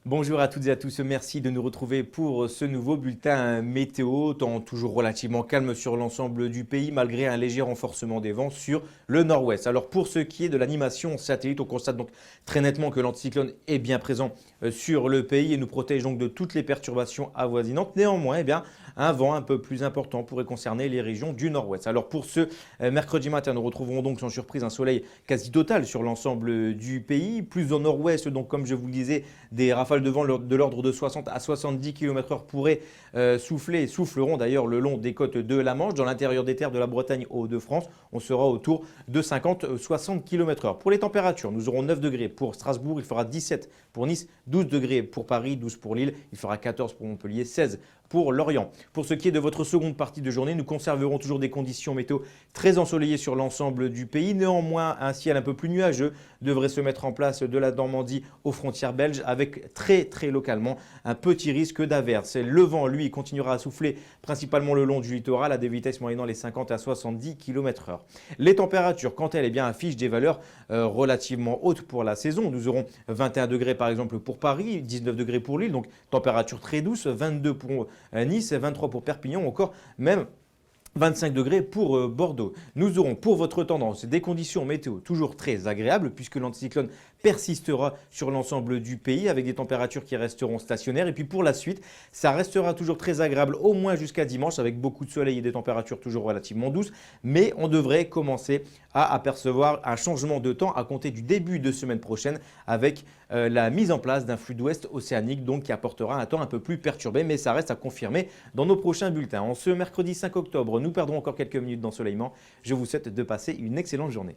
Bonjour à toutes et à tous, merci de nous retrouver pour ce nouveau bulletin météo, temps toujours relativement calme sur l'ensemble du pays malgré un léger renforcement des vents sur le nord-ouest. Alors pour ce qui est de l'animation satellite, on constate donc très nettement que l'anticyclone est bien présent sur le pays et nous protège donc de toutes les perturbations avoisinantes. Néanmoins, un vent un peu plus important pourrait concerner les régions du nord-ouest. Alors pour ce mercredi matin, nous retrouverons donc sans surprise un soleil quasi total sur l'ensemble du pays, plus au nord-ouest, donc comme je vous le disais, des rafales de vent de l'ordre de 60 à 70 km/h pourraient souffler et souffleront d'ailleurs le long des côtes de la Manche. Dans l'intérieur des terres de la Bretagne aux Hauts-de-France, on sera autour de 50-60 km/h. Pour les températures, nous aurons 9 degrés pour Strasbourg, il fera 17 pour Nice, 12 degrés pour Paris, 12 pour Lille, il fera 14 pour Montpellier, 16 pour Lorient. Pour ce qui est de votre seconde partie de journée, nous conserverons toujours des conditions météo très ensoleillées sur l'ensemble du pays. Néanmoins, un ciel un peu plus nuageux devrait se mettre en place de la Normandie aux frontières belges avec très localement un petit risque d'averse. Le vent, lui, continuera à souffler principalement le long du littoral à des vitesses moyennant les 50 à 70 km/h. Les températures, quant à elles, affichent des valeurs relativement hautes pour la saison. Nous aurons 21 degrés par exemple pour Paris, 19 degrés pour Lille, donc température très douce, 22 pour Nice, 23 pour Perpignan, encore même 25 degrés pour Bordeaux. Nous aurons pour votre tendance des conditions météo toujours très agréables puisque l'anticyclone persistera sur l'ensemble du pays avec des températures qui resteront stationnaires. Et puis pour la suite, ça restera toujours très agréable au moins jusqu'à dimanche avec beaucoup de soleil et des températures toujours relativement douces. Mais on devrait commencer à apercevoir un changement de temps à compter du début de semaine prochaine avec la mise en place d'un flux d'ouest océanique donc qui apportera un temps un peu plus perturbé. Mais ça reste à confirmer dans nos prochains bulletins. En ce mercredi 5 octobre, nous perdrons encore quelques minutes d'ensoleillement. Je vous souhaite de passer une excellente journée.